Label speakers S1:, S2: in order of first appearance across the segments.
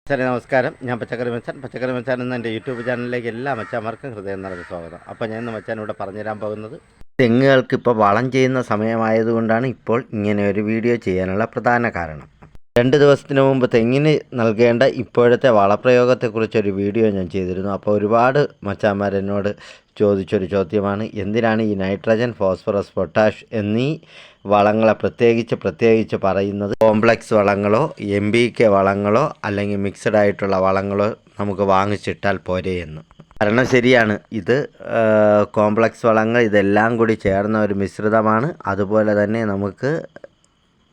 S1: സാറേ നമസ്കാരം. ഞാൻ പച്ചക്കറി മച്ചാൻ എന്ന എൻ്റെ യൂട്യൂബ് ചാനലിലേക്ക് എല്ലാ മച്ചാന്മാർക്കും ഹൃദയം നിറഞ്ഞ സ്വാഗതം. അപ്പോൾ ഞാൻ ഇന്ന് മച്ചാൻ ഇവിടെ പറഞ്ഞുതരാൻ പോകുന്നത് തെങ്ങുകൾക്ക് ഇപ്പോൾ വളം ചെയ്യുന്ന സമയമായതുകൊണ്ടാണ് ഇപ്പോൾ ഇങ്ങനെ ഒരു വീഡിയോ ചെയ്യാനുള്ള പ്രധാന കാരണം. 2 ദിവസത്തിന് മുമ്പ് തെങ്ങിന് നൽകേണ്ട ഇപ്പോഴത്തെ വളപ്രയോഗത്തെക്കുറിച്ചൊരു വീഡിയോ ഞാൻ ചെയ്തിരുന്നു. അപ്പോൾ ഒരുപാട് മച്ചാന്മാർ എന്നോട് ചോദിച്ചൊരു ചോദ്യമാണ്, എന്തിനാണ് ഈ നൈട്രജൻ, ഫോസ്ഫറസ്, പൊട്ടാഷ് എന്നീ വളങ്ങളെ പ്രത്യേകിച്ച് പറയുന്നത്? കോംപ്ലക്സ് വളങ്ങളോ NPK വളങ്ങളോ അല്ലെങ്കിൽ മിക്സഡ് ആയിട്ടുള്ള വളങ്ങളോ നമുക്ക് വാങ്ങിച്ചിട്ടാൽ പോരെ എന്ന്. കാരണം ശരിയാണ്, ഇത് കോംപ്ലക്സ് വളങ്ങൾ ഇതെല്ലാം കൂടി ചേർന്ന ഒരു മിശ്രിതമാണ്. അതുപോലെ തന്നെ നമുക്ക്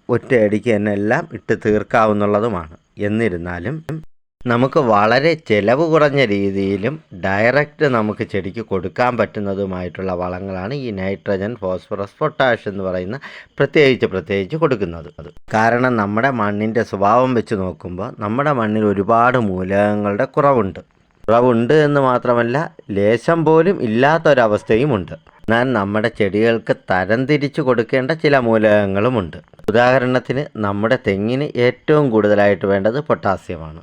S1: ഒറ്റയടിക്ക് തന്നെ എല്ലാം ഇട്ട് തീർക്കാവുന്നതുമാണ്. എന്നിരുന്നാലും നമുക്ക് വളരെ ചിലവ് കുറഞ്ഞ രീതിയിലും ഡയറക്റ്റ് നമുക്ക് ചെടിക്ക് കൊടുക്കാൻ പറ്റുന്നതുമായിട്ടുള്ള വളങ്ങളാണ് ഈ നൈട്രജൻ, ഫോസ്ഫറസ്, പൊട്ടാഷ് എന്ന് പറയുന്ന പ്രത്യേകിച്ച് കൊടുക്കുന്നത്. കാരണം നമ്മുടെ മണ്ണിൻ്റെ സ്വഭാവം വെച്ച് നോക്കുമ്പോൾ നമ്മുടെ മണ്ണിൽ ഒരുപാട് മൂലകങ്ങളുടെ കുറവുണ്ട് എന്ന് മാത്രമല്ല, ലേശം പോലും ഇല്ലാത്തൊരവസ്ഥയുമുണ്ട്. എന്നാൽ നമ്മുടെ ചെടികൾക്ക് തരംതിരിച്ചു കൊടുക്കേണ്ട ചില മൂലകങ്ങളുമുണ്ട്. ഉദാഹരണത്തിന് നമ്മുടെ തെങ്ങിന് ഏറ്റവും കൂടുതലായിട്ട് വേണ്ടത് പൊട്ടാസ്യമാണ്.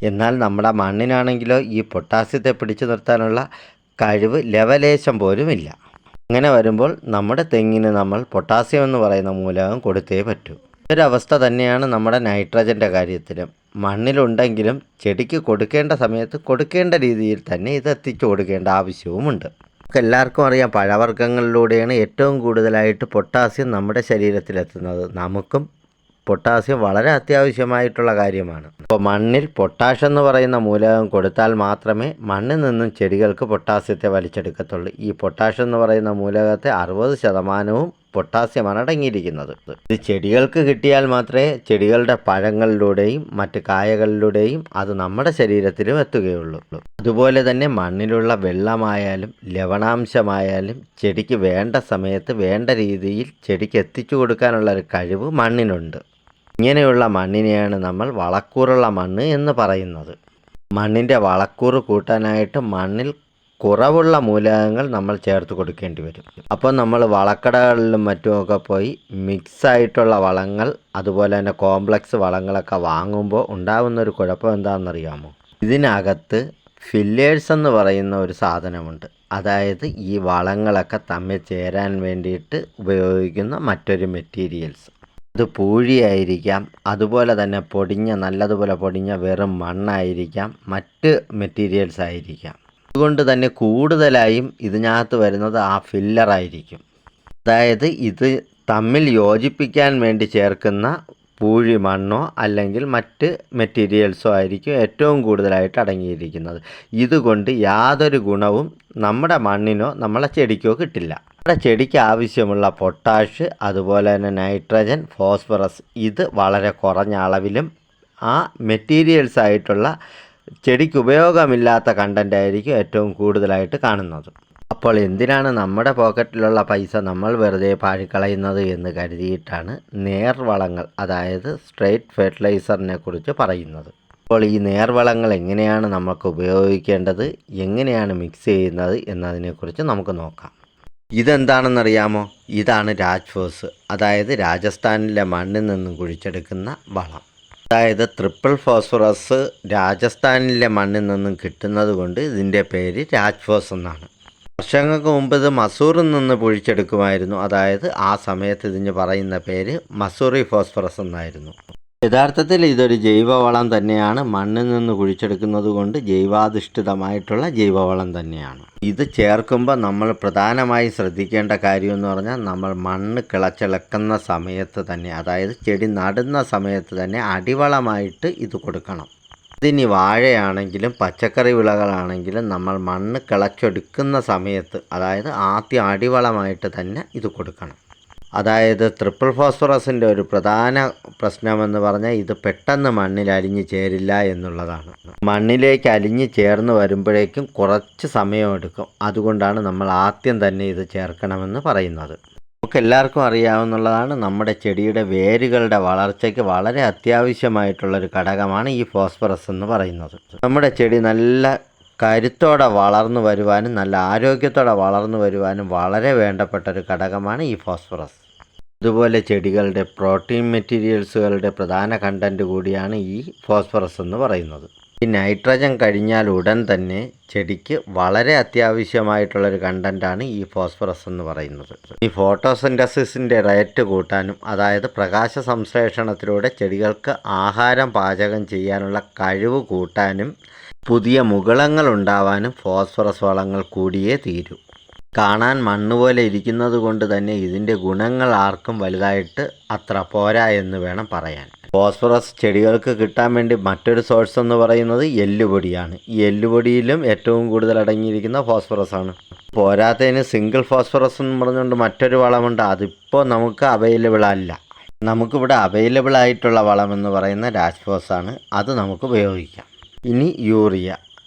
S1: എന്നാൽ നമ്മുടെ മണ്ണിനാണെങ്കിലോ ഈ പൊട്ടാസ്യത്തെ പിടിച്ചു നിർത്താനുള്ള കഴിവ് ലവലേശം പോലും ഇല്ല. അങ്ങനെ വരുമ്പോൾ നമ്മുടെ തെങ്ങിന് നമ്മൾ പൊട്ടാസ്യം എന്ന് പറയുന്ന മൂലകം കൊടുത്തേ പറ്റൂ. ഒരവസ്ഥ തന്നെയാണ് നമ്മുടെ നൈട്രജൻ്റെ കാര്യത്തിലും. മണ്ണിലുണ്ടെങ്കിലും ചെടിക്ക് കൊടുക്കേണ്ട സമയത്ത് കൊടുക്കേണ്ട രീതിയിൽ തന്നെ ഇത് എത്തിച്ചു കൊടുക്കേണ്ട ആവശ്യവുമുണ്ട്. നമുക്ക് എല്ലാവർക്കും അറിയാം, പഴവർഗ്ഗങ്ങളിലൂടെയാണ് ഏറ്റവും കൂടുതലായിട്ട് പൊട്ടാസ്യം നമ്മുടെ ശരീരത്തിലെത്തുന്നത്. നമുക്കും പൊട്ടാസ്യം വളരെ അത്യാവശ്യമായിട്ടുള്ള കാര്യമാണ്. അപ്പോൾ മണ്ണിൽ പൊട്ടാഷ് എന്ന് പറയുന്ന മൂലകം കൊടുത്താൽ മാത്രമേ മണ്ണിൽ നിന്നും ചെടികൾക്ക് പൊട്ടാസ്യത്തെ വലിച്ചെടുക്കത്തുള്ളൂ. ഈ പൊട്ടാഷ് എന്ന് പറയുന്ന മൂലകത്തെ 60% പൊട്ടാസ്യമാണ് അടങ്ങിയിരിക്കുന്നത്. ഇത് ചെടികൾക്ക് കിട്ടിയാൽ മാത്രമേ ചെടികളുടെ പഴങ്ങളിലൂടെയും മറ്റ് കായകളിലൂടെയും അത് നമ്മുടെ ശരീരത്തിലും എത്തുകയുള്ളൂ. അതുപോലെ തന്നെ മണ്ണിലുള്ള വെള്ളമായാലും ലവണാംശമായാലും ചെടിക്ക് വേണ്ട സമയത്ത് വേണ്ട രീതിയിൽ ചെടിക്ക് എത്തിച്ചു കൊടുക്കാനുള്ള ഒരു കഴിവ് മണ്ണിനുണ്ട്. ഇങ്ങനെയുള്ള മണ്ണിനെയാണ് നമ്മൾ വളക്കൂറുള്ള മണ്ണ് എന്ന് പറയുന്നത്. മണ്ണിൻ്റെ വളക്കൂറ് കൂട്ടാനായിട്ട് മണ്ണിൽ കുറവുള്ള മൂലകങ്ങൾ നമ്മൾ ചേർത്ത് കൊടുക്കേണ്ടി വരും. അപ്പോൾ നമ്മൾ വളക്കടകളിലും മറ്റുമൊക്കെ പോയി മിക്സായിട്ടുള്ള വളങ്ങൾ, അതുപോലെ തന്നെ കോംപ്ലക്സ് വളങ്ങളൊക്കെ വാങ്ങുമ്പോൾ ഉണ്ടാകുന്നൊരു കുഴപ്പം എന്താണെന്നറിയാമോ? ഇതിനകത്ത് ഫില്ലേഴ്സ് എന്ന് പറയുന്ന ഒരു സാധനമുണ്ട്. അതായത് ഈ വളങ്ങളൊക്കെ തമ്മിൽ ചേരാൻ വേണ്ടിയിട്ട് ഉപയോഗിക്കുന്ന മറ്റൊരു മെറ്റീരിയൽസ്. അത് പൂഴിയായിരിക്കാം, അതുപോലെ തന്നെ നല്ലതുപോലെ പൊടിഞ്ഞ വെറും മണ്ണായിരിക്കാം, മറ്റ് മെറ്റീരിയൽസ് ആയിരിക്കാം. അതുകൊണ്ട് തന്നെ കൂടുതലായും ഇതിനകത്ത് വരുന്നത് ആ ഫില്ലറായിരിക്കും. അതായത് ഇത് തമ്മിൽ യോജിപ്പിക്കാൻ വേണ്ടി ചേർക്കുന്ന പൂഴി മണ്ണോ അല്ലെങ്കിൽ മറ്റ് മെറ്റീരിയൽസോ ആയിരിക്കും ഏറ്റവും കൂടുതലായിട്ട് അടങ്ങിയിരിക്കുന്നത്. ഇതുകൊണ്ട് യാതൊരു ഗുണവും നമ്മുടെ മണ്ണിനോ നമ്മളെ ചെടിക്കോ കിട്ടില്ല. നമ്മുടെ ചെടിക്ക് ആവശ്യമുള്ള പൊട്ടാഷ്, അതുപോലെ തന്നെ നൈട്രജൻ, ഫോസ്ഫറസ് ഇത് വളരെ കുറഞ്ഞ അളവിലും ആ മെറ്റീരിയൽസ് ആയിട്ടുള്ള ചെടിക്ക് ഉപയോഗമില്ലാത്ത കണ്ടൻ്റ് ആയിരിക്കും ഏറ്റവും കൂടുതലായിട്ട് കാണുന്നത്. അപ്പോൾ എന്തിനാണ് നമ്മുടെ പോക്കറ്റിലുള്ള പൈസ നമ്മൾ വെറുതെ പാഴിക്കളയുന്നത് എന്ന് കരുതിയിട്ടാണ് നേർവളങ്ങൾ, അതായത് സ്ട്രേറ്റ് ഫെർട്ടിലൈസറിനെ കുറിച്ച് പറയുന്നത്. അപ്പോൾ ഈ നേർവളങ്ങൾ എങ്ങനെയാണ് നമുക്ക് ഉപയോഗിക്കേണ്ടത്, എങ്ങനെയാണ് മിക്സ് ചെയ്യുന്നത് എന്നതിനെക്കുറിച്ച് നമുക്ക് നോക്കാം. ഇതെന്താണെന്നറിയാമോ? ഇതാണ് രാജ്ഫോസ്, അതായത് രാജസ്ഥാനിലെ മണ്ണിൽ നിന്നും കുഴിച്ചെടുക്കുന്ന വളം. അതായത് ട്രിപ്പിൾ ഫോസ്ഫറസ് രാജസ്ഥാനിലെ മണ്ണിൽ നിന്നും കിട്ടുന്നത് കൊണ്ട് ഇതിൻ്റെ പേര് രാജ്ഫോസ് എന്നാണ്. വർഷങ്ങൾക്ക് മുമ്പ് ഇത് മസൂറിൽ നിന്ന് പൊഴിച്ചെടുക്കുമായിരുന്നു. അതായത് ആ സമയത്ത് ഇതിന് പറയുന്ന പേര് മസൂറി ഫോസ്ഫറസ് എന്നായിരുന്നു. യഥാർത്ഥത്തിൽ ഇതൊരു ജൈവവളം തന്നെയാണ്. മണ്ണിൽ നിന്ന് കുഴിച്ചെടുക്കുന്നത് കൊണ്ട് ജൈവാധിഷ്ഠിതമായിട്ടുള്ള ജൈവവളം തന്നെയാണ്. ഇത് ചേർക്കുമ്പോൾ നമ്മൾ പ്രധാനമായി ശ്രദ്ധിക്കേണ്ട കാര്യം എന്ന് പറഞ്ഞാൽ, നമ്മൾ മണ്ണ് കിളച്ചിളക്കുന്ന സമയത്ത് തന്നെ, അതായത് ചെടി നടുന്ന സമയത്ത് തന്നെ അടിവളമായിട്ട് ഇത് കൊടുക്കണം. ഇതിനി വാഴയാണെങ്കിലും പച്ചക്കറി വിളകളാണെങ്കിലും നമ്മൾ മണ്ണ് കിളച്ചെടുക്കുന്ന സമയത്ത്, അതായത് ആദ്യം അടിവളമായിട്ട് തന്നെ ഇത് കൊടുക്കണം. അതായത് ട്രിപ്പിൾ ഫോസ്ഫറസിൻ്റെ ഒരു പ്രധാന പ്രശ്നമെന്ന് പറഞ്ഞാൽ ഇത് പെട്ടെന്ന് മണ്ണിൽ അലിഞ്ഞു ചേരില്ല എന്നുള്ളതാണ്. മണ്ണിലേക്ക് അലിഞ്ഞു ചേർന്ന് വരുമ്പോഴേക്കും കുറച്ച് സമയമെടുക്കും. അതുകൊണ്ടാണ് നമ്മൾ ആദ്യം തന്നെ ഇത് ചേർക്കണമെന്ന് പറയുന്നത്. നമുക്ക് എല്ലാവർക്കും അറിയാവുന്നതാണ്, നമ്മുടെ ചെടിയുടെ വേരുകളുടെ വളർച്ചയ്ക്ക് വളരെ അത്യാവശ്യമായിട്ടുള്ളൊരു ഘടകമാണ് ഈ ഫോസ്ഫറസ് എന്ന് പറയുന്നത്. നമ്മുടെ ചെടി നല്ല കരുത്തോടെ വളർന്നു വരുവാനും നല്ല ആരോഗ്യത്തോടെ വളർന്നു വരുവാനും വളരെ വേണ്ടപ്പെട്ട ഒരു ഘടകമാണ് ഈ ഫോസ്ഫറസ്. അതുപോലെ ചെടികളുടെ പ്രോട്ടീൻ മെറ്റീരിയൽസുകളുടെ പ്രധാന കണ്ടൻറ്റ് കൂടിയാണ് ഈ ഫോസ്ഫറസ് എന്ന് പറയുന്നത്. ഈ നൈട്രജൻ കഴിഞ്ഞാൽ ഉടൻ തന്നെ ചെടിക്ക് വളരെ അത്യാവശ്യമായിട്ടുള്ളൊരു കണ്ടൻറ്റാണ് ഈ ഫോസ്ഫറസ് എന്ന് പറയുന്നത്. ഈ ഫോട്ടോസിന്തസിസിൻ്റെ റേറ്റ് കൂട്ടാനും, അതായത് പ്രകാശ സംശ്ലേഷണത്തിലൂടെ ചെടികൾക്ക് ആഹാരം പാചകം ചെയ്യാനുള്ള കഴിവ് കൂട്ടാനും പുതിയ മുകുളങ്ങൾ ഉണ്ടാവാനും ഫോസ്ഫറസ് വളങ്ങൾ കൂടിയേ തീരൂ. കാണാൻ മണ്ണ് പോലെ ഇരിക്കുന്നത് കൊണ്ട് തന്നെ ഇതിൻ്റെ ഗുണങ്ങൾ ആർക്കും വലുതായിട്ട് അത്ര പോരാ എന്ന് വേണം പറയാൻ. ഫോസ്ഫറസ് ചെടികൾക്ക് കിട്ടാൻ വേണ്ടി മറ്റൊരു സോഴ്സ് എന്ന് പറയുന്നത് എല്ലുപൊടിയാണ്. ഈ എല്ലുപൊടിയിലും ഏറ്റവും കൂടുതൽ അടങ്ങിയിരിക്കുന്ന ഫോസ്ഫറസ് ആണ്. പോരാത്തതിന് സിംഗിൾ ഫോസ്ഫറസ് എന്ന് പറഞ്ഞുകൊണ്ട് മറ്റൊരു വളമുണ്ട്. അതിപ്പോൾ നമുക്ക് അവൈലബിൾ അല്ല. നമുക്കിവിടെ അവൈലബിൾ ആയിട്ടുള്ള വളമെന്ന് പറയുന്ന രാജ്ഫോസ് ആണ്. അത് നമുക്ക് ഉപയോഗിക്കാം. ഇനി യൂറിയ.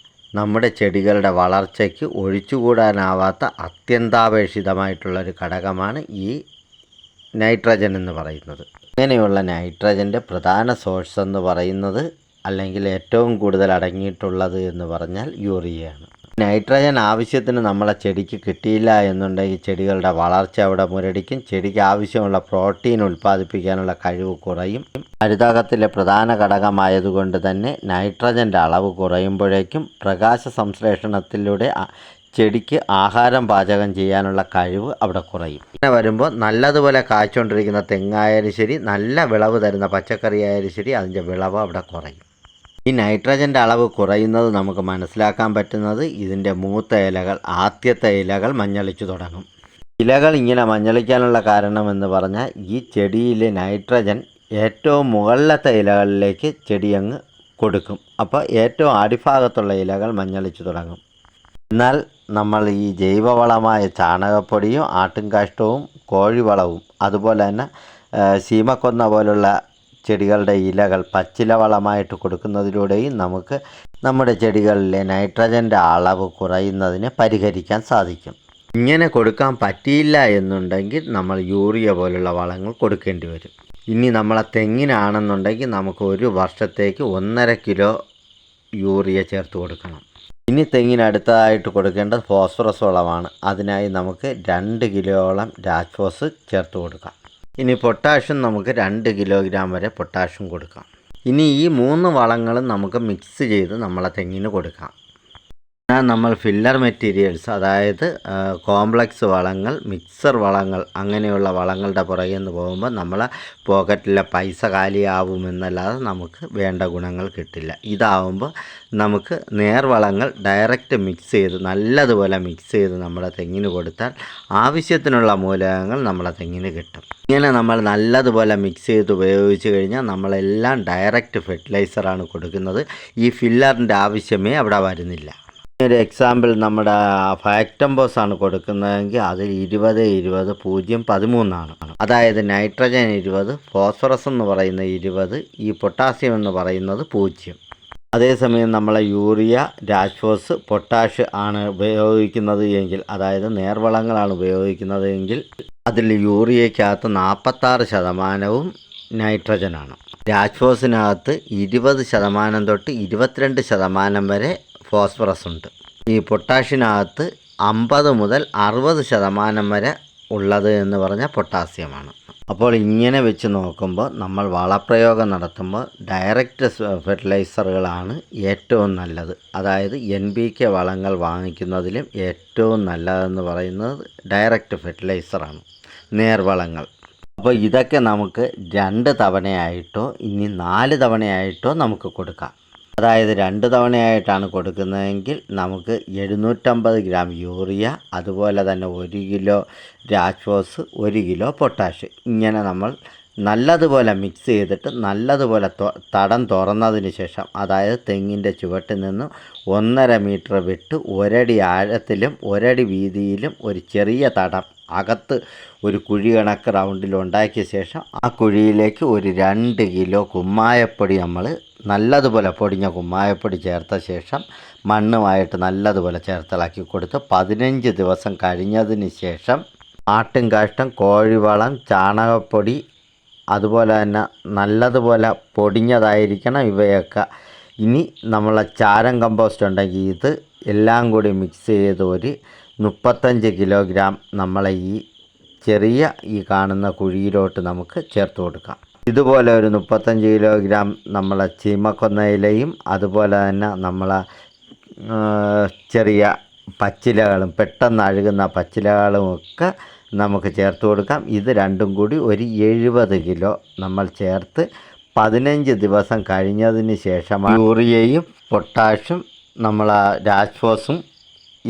S1: നമ്മുടെ ചെടികളുടെ വളർച്ചയ്ക്ക് ഒഴിച്ചുകൂടാനാവാത്ത അത്യന്താപേക്ഷിതമായിട്ടുള്ളൊരു ഘടകമാണ് ഈ നൈട്രജൻ എന്ന് പറയുന്നത്. ഇങ്ങനെയുള്ള നൈട്രജൻ്റെ പ്രധാന സോഴ്സ് എന്ന് പറയുന്നത്, അല്ലെങ്കിൽ ഏറ്റവും കൂടുതൽ അടങ്ങിയിട്ടുള്ളത് എന്ന് പറഞ്ഞാൽ യൂറിയയാണ്. നൈട്രജൻ ആവശ്യത്തിന് നമ്മളെ ചെടിക്ക് കിട്ടിയില്ല എന്നുണ്ടെങ്കിൽ ചെടികളുടെ വളർച്ച അവിടെ മുരടിക്കും. ചെടിക്ക് ആവശ്യമുള്ള പ്രോട്ടീൻ ഉൽപ്പാദിപ്പിക്കാനുള്ള കഴിവ് കുറയും. ഹരിതകത്തിലെ പ്രധാന ഘടകമായതുകൊണ്ട് തന്നെ നൈട്രജൻ്റെ അളവ് കുറയുമ്പോഴേക്കും പ്രകാശ സംശ്ലേഷണത്തിലൂടെ ചെടിക്ക് ആഹാരം പാചകം ചെയ്യാനുള്ള കഴിവ് അവിടെ കുറയും. അങ്ങനെ വരുമ്പോൾ നല്ലതുപോലെ കായ്ച്ചുകൊണ്ടിരിക്കുന്ന തെങ്ങായാലും ശരി, നല്ല വിളവ് തരുന്ന പച്ചക്കറി ആയാലും ശരി, അതിൻ്റെ വിളവ് അവിടെ കുറയും. ഈ നൈട്രജൻ്റെ അളവ് കുറയുന്നത് നമുക്ക് മനസ്സിലാക്കാൻ പറ്റുന്നത് ഇതിൻ്റെ മൂത്ത ഇലകൾ, ആദ്യത്തെ ഇലകൾ മഞ്ഞളിച്ചു തുടങ്ങും. ഇലകൾ ഇങ്ങനെ മഞ്ഞളിക്കാനുള്ള കാരണമെന്ന് പറഞ്ഞാൽ ഈ ചെടിയിലെ നൈട്രജൻ ഏറ്റവും മുകളിലത്തെ ഇലകളിലേക്ക് ചെടി അങ്ങ് കൊടുക്കും. അപ്പോൾ ഏറ്റവും അടിഭാഗത്തുള്ള ഇലകൾ മഞ്ഞളിച്ചു തുടങ്ങും. എന്നാൽ നമ്മൾ ഈ ജൈവവളമായ ചാണകപ്പൊടിയും ആട്ടുംകാഷ്ടവും കോഴിവളവും അതുപോലെ തന്നെ ശീമക്കൊന്ന പോലുള്ള ചെടികളുടെ ഇലകൾ പച്ചില വളമായിട്ട് കൊടുക്കുന്നതിലൂടെയും നമുക്ക് നമ്മുടെ ചെടികളിലെ നൈട്രജൻ്റെ അളവ് കുറയുന്നതിനെ പരിഹരിക്കാൻ സാധിക്കും. ഇങ്ങനെ കൊടുക്കാൻ പറ്റിയില്ല എന്നുണ്ടെങ്കിൽ നമ്മൾ യൂറിയ പോലുള്ള വളങ്ങൾ കൊടുക്കേണ്ടി വരും. ഇനി നമ്മളെ തെങ്ങിനാണെന്നുണ്ടെങ്കിൽ നമുക്ക് ഒരു വർഷത്തേക്ക് 1.5 കിലോ യൂറിയ ചേർത്ത് കൊടുക്കണം. ഇനി തെങ്ങിന് അടുത്തതായിട്ട് കൊടുക്കേണ്ടത് ഫോസ്ഫറസ് വളമാണ്. അതിനായി നമുക്ക് 2 കിലോയോളം രാജ്ഫോസ് ചേർത്ത് കൊടുക്കാം. ഇനി പൊട്ടാഷ്യം നമുക്ക് 2 കിലോഗ്രാം വരെ പൊട്ടാഷ്യം കൊടുക്കാം. ഇനി ഈ 3 വളങ്ങളും നമുക്ക് മിക്സ് ചെയ്ത് നമ്മളെ തെങ്ങിന് കൊടുക്കാം. നമ്മൾ ഫില്ലർ മെറ്റീരിയൽസ്, അതായത് കോംപ്ലക്സ് വളങ്ങൾ, മിക്സർ വളങ്ങൾ, അങ്ങനെയുള്ള വളങ്ങളുടെ പുറകെ നിന്ന് പോകുമ്പോൾ നമ്മളെ പോക്കറ്റിലെ പൈസ കാലിയാവുമെന്നല്ലാതെ നമുക്ക് വേണ്ട ഗുണങ്ങൾ കിട്ടില്ല. ഇതാവുമ്പോൾ നമുക്ക് നേർവളങ്ങൾ ഡയറക്റ്റ് മിക്സ് ചെയ്ത് നല്ലതുപോലെ മിക്സ് ചെയ്ത് നമ്മുടെ തെങ്ങിന് കൊടുത്താൽ ആവശ്യത്തിനുള്ള മൂലകങ്ങൾ നമ്മളെ തെങ്ങിന് കിട്ടും. ഇങ്ങനെ നമ്മൾ നല്ലതുപോലെ മിക്സ് ചെയ്ത് ഉപയോഗിച്ച് കഴിഞ്ഞാൽ നമ്മളെല്ലാം ഡയറക്റ്റ് ഫെർട്ടിലൈസറാണ് കൊടുക്കുന്നത്. ഈ ഫില്ലറിൻ്റെ ആവശ്യമേ അവിടെ വരുന്നില്ല. ഒരു എക്സാമ്പിൾ, നമ്മുടെ ഫാക്ടംബോസ് ആണ് കൊടുക്കുന്നതെങ്കിൽ അതിൽ 20-20-0-13 ആണ്. അതായത് നൈട്രജൻ 20, ഫോസ്ഫറസ് എന്ന് പറയുന്ന 20, ഈ പൊട്ടാസ്യം എന്ന് പറയുന്നത് 0. അതേസമയം നമ്മളെ യൂറിയ, രാജ്ഫോസ്, പൊട്ടാഷ് ആണ് ഉപയോഗിക്കുന്നത് എങ്കിൽ, അതായത് നേർവളങ്ങളാണ് ഉപയോഗിക്കുന്നത് എങ്കിൽ അതിൽ യൂറിയക്കകത്ത് 46% നൈട്രജനാണ്. രാജ്ഫോസിനകത്ത് 20% തൊട്ട് 22% വരെ ഫോസ്ഫറസ് ഉണ്ട്. ഈ പൊട്ടാഷിനകത്ത് 50 മുതൽ 60% വരെ ഉള്ളത് എന്ന് പറഞ്ഞാൽ പൊട്ടാസ്യമാണ്. അപ്പോൾ ഇങ്ങനെ വെച്ച് നോക്കുമ്പോൾ നമ്മൾ വളപ്രയോഗം നടത്തുമ്പോൾ ഡയറക്റ്റ് ഫെർട്ടിലൈസറുകളാണ് ഏറ്റവും നല്ലത്. അതായത് NPK വളങ്ങൾ വാങ്ങിക്കുന്നതിലും ഏറ്റവും നല്ലതെന്ന് പറയുന്നത് ഡയറക്റ്റ് ഫെർട്ടിലൈസറാണ്, നേർവളങ്ങൾ. അപ്പോൾ ഇതൊക്കെ നമുക്ക് 2 തവണയായിട്ടോ ഇനി 4 തവണയായിട്ടോ നമുക്ക് കൊടുക്കാം. അതായത് 2 തവണയായിട്ടാണ് കൊടുക്കുന്നതെങ്കിൽ നമുക്ക് 750 ഗ്രാം യൂറിയ, അതുപോലെ തന്നെ 1 കിലോ രാജ്ഫോസ്, 1 കിലോ പൊട്ടാഷ്, ഇങ്ങനെ നമ്മൾ നല്ലതുപോലെ മിക്സ് ചെയ്തിട്ട് നല്ലതുപോലെ തടം തുറന്നതിന് ശേഷം, അതായത് തെങ്ങിൻ്റെ ചുവട്ടിൽ നിന്ന് 1.5 മീറ്റർ വിട്ട് 1 അടി ആഴത്തിലും 1 അടി വീതിയിലും ഒരു ചെറിയ തടം അകത്ത് ഒരു കുഴി കണക്ക് റൗണ്ടിൽ ഉണ്ടാക്കിയ ശേഷം ആ കുഴിയിലേക്ക് ഒരു 2 കിലോ കുമ്മായപ്പൊടി നമ്മൾ നല്ലതുപോലെ പൊടിഞ്ഞ കുമ്മായപ്പൊടി ചേർത്ത ശേഷം മണ്ണുമായിട്ട് നല്ലതുപോലെ ചേർത്തിളക്കി കൊടുത്ത് 15 ദിവസം കഴിഞ്ഞതിന് ശേഷം ആട്ടുംകാഷ്ടം, കോഴിവളം, ചാണകപ്പൊടി, അതുപോലെ തന്നെ നല്ലതുപോലെ പൊടിഞ്ഞതായിരിക്കണം ഇവയൊക്കെ. ഇനി നമ്മളെ ചാരം കമ്പോസ്റ്റ് ഉണ്ടെങ്കിൽ ഇത് എല്ലാം കൂടി മിക്സ് ചെയ്ത് ഒരു 35 കിലോഗ്രാം നമ്മളെ ഈ ചെറിയ ഈ കാണുന്ന കുഴിയിലോട്ട് നമുക്ക് ചേർത്ത് കൊടുക്കാം. ഇതുപോലെ ഒരു 35 കിലോഗ്രാം നമ്മളെ ചീമക്കൊന്നയിലയും അതുപോലെ തന്നെ നമ്മളെ ചെറിയ പച്ചിലകളും പെട്ടെന്ന് അഴുകുന്ന പച്ചിലകളും ഒക്കെ നമുക്ക് ചേർത്ത് കൊടുക്കാം. ഇത് രണ്ടും കൂടി ഒരു 70 കിലോ നമ്മൾ ചേർത്ത് 15 ദിവസം കഴിഞ്ഞതിന് ശേഷമാണ് യൂറിയയും പൊട്ടാഷും നമ്മളെ രാജ്ഫോസും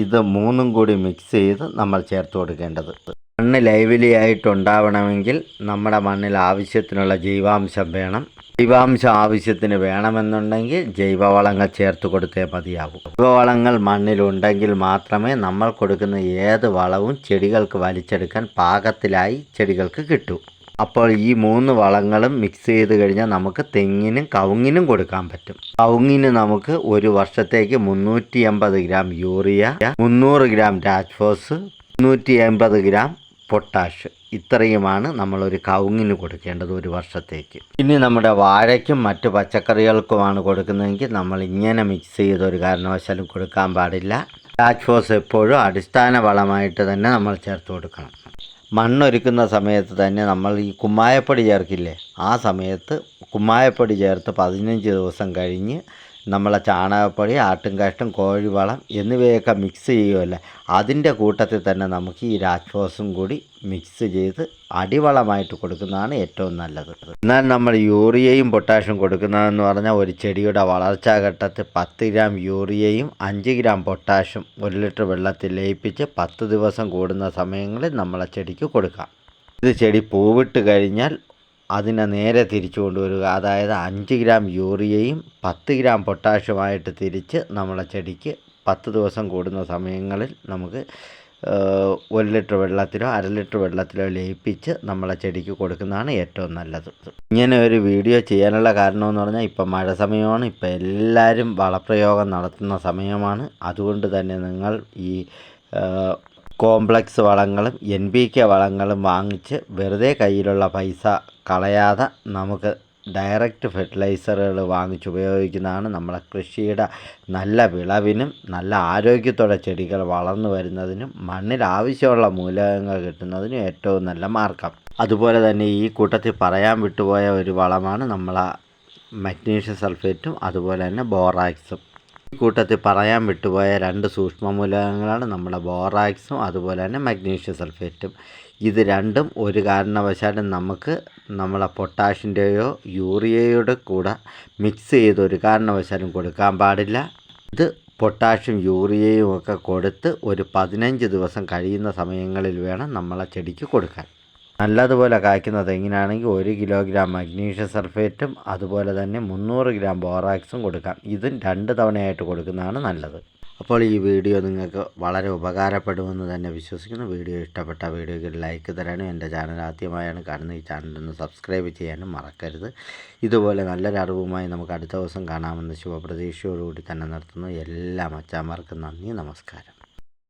S1: ഇത് മൂന്നും കൂടി മിക്സ് ചെയ്ത് നമ്മൾ ചേർത്ത് കൊടുക്കേണ്ടത്. മണ്ണ് ലൈവ്ലി ആയിട്ടുണ്ടാവണമെങ്കിൽ നമ്മുടെ മണ്ണിൽ ആവശ്യത്തിനുള്ള ജൈവാംശം വേണം. ജൈവാംശം ആവശ്യത്തിന് വേണമെന്നുണ്ടെങ്കിൽ ജൈവവളങ്ങൾ ചേർത്ത് കൊടുത്തേ മതിയാകും. ജൈവവളങ്ങൾ മണ്ണിലുണ്ടെങ്കിൽ മാത്രമേ നമ്മൾ കൊടുക്കുന്ന ഏത് വളവും ചെടികൾക്ക് വലിച്ചെടുക്കാൻ പാകത്തിലായി ചെടികൾക്ക് കിട്ടൂ. അപ്പോൾ ഈ 3 വളങ്ങളും മിക്സ് ചെയ്ത് കഴിഞ്ഞാൽ നമുക്ക് തെങ്ങിനും കവുങ്ങിനും കൊടുക്കാൻ പറ്റും. കവുങ്ങിന് നമുക്ക് ഒരു വർഷത്തേക്ക് 380 gram urea, 300 gram Rajphos, 180 gram potash, ഇത്രയുമാണ് നമ്മളൊരു കവുങ്ങിന് കൊടുക്കേണ്ടത് ഒരു വർഷത്തേക്ക്. ഇനി നമ്മുടെ വാഴയ്ക്കും മറ്റു പച്ചക്കറികൾക്കുമാണ് കൊടുക്കുന്നതെങ്കിൽ നമ്മൾ ഇങ്ങനെ മിക്സ് ചെയ്ത് ഒരു കാരണവശാലും കൊടുക്കാൻ പാടില്ല. രാജ്ഫോസ് എപ്പോഴും അടിസ്ഥാന വളമായിട്ട് തന്നെ നമ്മൾ ചേർത്ത് കൊടുക്കണം. മണ്ണൊരുക്കുന്ന സമയത്ത് തന്നെ നമ്മൾ ഈ കുമ്മായപ്പൊടി ചേർക്കില്ലേ, ആ സമയത്ത് കുമ്മായപ്പൊടി ചേർത്ത് 15 ദിവസം കഴിഞ്ഞ് നമ്മളെ ചാണകപ്പൊടി, ആട്ടുംകാഷ്ടം, കോഴിവളം എന്നിവയൊക്കെ മിക്സ് ചെയ്യുമല്ലേ, അതിൻ്റെ കൂട്ടത്തിൽ തന്നെ നമുക്ക് ഈ രാജ്ഫോസും കൂടി മിക്സ് ചെയ്ത് അടിവളമായിട്ട് കൊടുക്കുന്നതാണ് ഏറ്റവും നല്ലത്. എന്നാൽ നമ്മൾ യൂറിയയും പൊട്ടാഷും കൊടുക്കുന്നതെന്ന് പറഞ്ഞാൽ ഒരു ചെടിയുടെ വളർച്ചാഘട്ടത്തിൽ 10 ഗ്രാം യൂറിയയും 5 ഗ്രാം പൊട്ടാഷും 1 ലിറ്റർ വെള്ളത്തിൽ ലയിപ്പിച്ച് 10 ദിവസം കൂടുന്ന സമയങ്ങളിൽ നമ്മളെ ചെടിക്ക് കൊടുക്കാം. ഇത് ചെടി പൂവിട്ട് കഴിഞ്ഞാൽ അതിനെ നേരെ തിരിച്ചു കൊണ്ടുവരിക. അതായത് 5 ഗ്രാം യൂറിയയും 10 ഗ്രാം പൊട്ടാഷുമായിട്ട് തിരിച്ച് നമ്മളെ ചെടിക്ക് 10 ദിവസം കൂടുന്ന സമയങ്ങളിൽ നമുക്ക് 1 ലിറ്റർ വെള്ളത്തിലോ 1/2 ലിറ്റർ വെള്ളത്തിലോ ലയിപ്പിച്ച് നമ്മളെ ചെടിക്ക് കൊടുക്കുന്നതാണ് ഏറ്റവും നല്ലത്. ഇങ്ങനെ ഒരു വീഡിയോ ചെയ്യാനുള്ള കാരണമെന്ന് പറഞ്ഞാൽ ഇപ്പം മഴ സമയമാണ്, ഇപ്പം എല്ലാവരും വളപ്രയോഗം നടത്തുന്ന സമയമാണ്. അതുകൊണ്ട് തന്നെ നിങ്ങൾ ഈ കോംപ്ലക്സ് വളങ്ങളും NPK വളങ്ങളും വാങ്ങിച്ച് വെറുതെ കയ്യിലുള്ള പൈസ കളയാതെ നമുക്ക് ഡയറക്റ്റ് ഫെർട്ടിലൈസറുകൾ വാങ്ങിച്ച് ഉപയോഗിക്കുന്നതാണ് നമ്മളെ കൃഷിയുടെ നല്ല വിളവിനും നല്ല ആരോഗ്യത്തോടെ ചെടികൾ വളർന്നു വരുന്നതിനും മണ്ണിൽ ആവശ്യമുള്ള മൂലകങ്ങൾ കിട്ടുന്നതിനും ഏറ്റവും നല്ല മാർഗം. അതുപോലെ തന്നെ ഈ കൂട്ടത്തിൽ പറയാൻ വിട്ടുപോയ ഒരു വളമാണ് നമ്മളെ മഗ്നീഷ്യം സൾഫേറ്റും അതുപോലെ തന്നെ ബോറാക്സും. ഈ കൂട്ടത്തിൽ പറയാൻ വിട്ടുപോയ 2 സൂക്ഷ്മമൂലകങ്ങളാണ് നമ്മുടെ ബോറാക്സും അതുപോലെ തന്നെ മഗ്നീഷ്യം സൾഫേറ്റും. ഇത് രണ്ടും ഒരു കാരണവശാലും നമുക്ക് നമ്മളെ പൊട്ടാഷിൻ്റെയോ യൂറിയയുടെ കൂടെ മിക്സ് ചെയ്ത് ഒരു കാരണവശാലും കൊടുക്കാൻ പാടില്ല. ഇത് പൊട്ടാഷും യൂറിയയും ഒക്കെ കൊടുത്ത് ഒരു 15 ദിവസം കഴിയുന്ന സമയങ്ങളിൽ വേണം നമ്മളെ ചെടിക്ക് കൊടുക്കാൻ. നല്ലതുപോലെ കായ്ക്കുന്ന തെങ്ങിനാണെങ്കിൽ 1 കിലോഗ്രാം മഗ്നീഷ്യം സൾഫേറ്റും അതുപോലെ തന്നെ 300 ഗ്രാം ബോറാക്സും കൊടുക്കാം. ഇതും 2 തവണയായിട്ട് കൊടുക്കുന്നതാണ് നല്ലത്. അപ്പോൾ ഈ വീഡിയോ നിങ്ങൾക്ക് വളരെ ഉപകാരപ്പെടുമെന്ന് തന്നെ വിശ്വസിക്കുന്നു. വീഡിയോ ഇഷ്ടപ്പെട്ട വീഡിയോയ്ക്ക് ലൈക്ക് തരാനും എൻ്റെ ചാനൽ ആദ്യമായാണ് കാണുന്നത് ഈ ചാനലൊന്ന് സബ്സ്ക്രൈബ് ചെയ്യാനും മറക്കരുത്. ഇതുപോലെ നല്ലൊരു അറിവുമായി നമുക്ക് അടുത്ത ദിവസം കാണാമെന്ന ശുഭപ്രതീക്ഷയോടുകൂടി തന്നെ നിർത്തുന്നു. എല്ലാ മച്ചാന്മാർക്കും നന്ദി, നമസ്കാരം.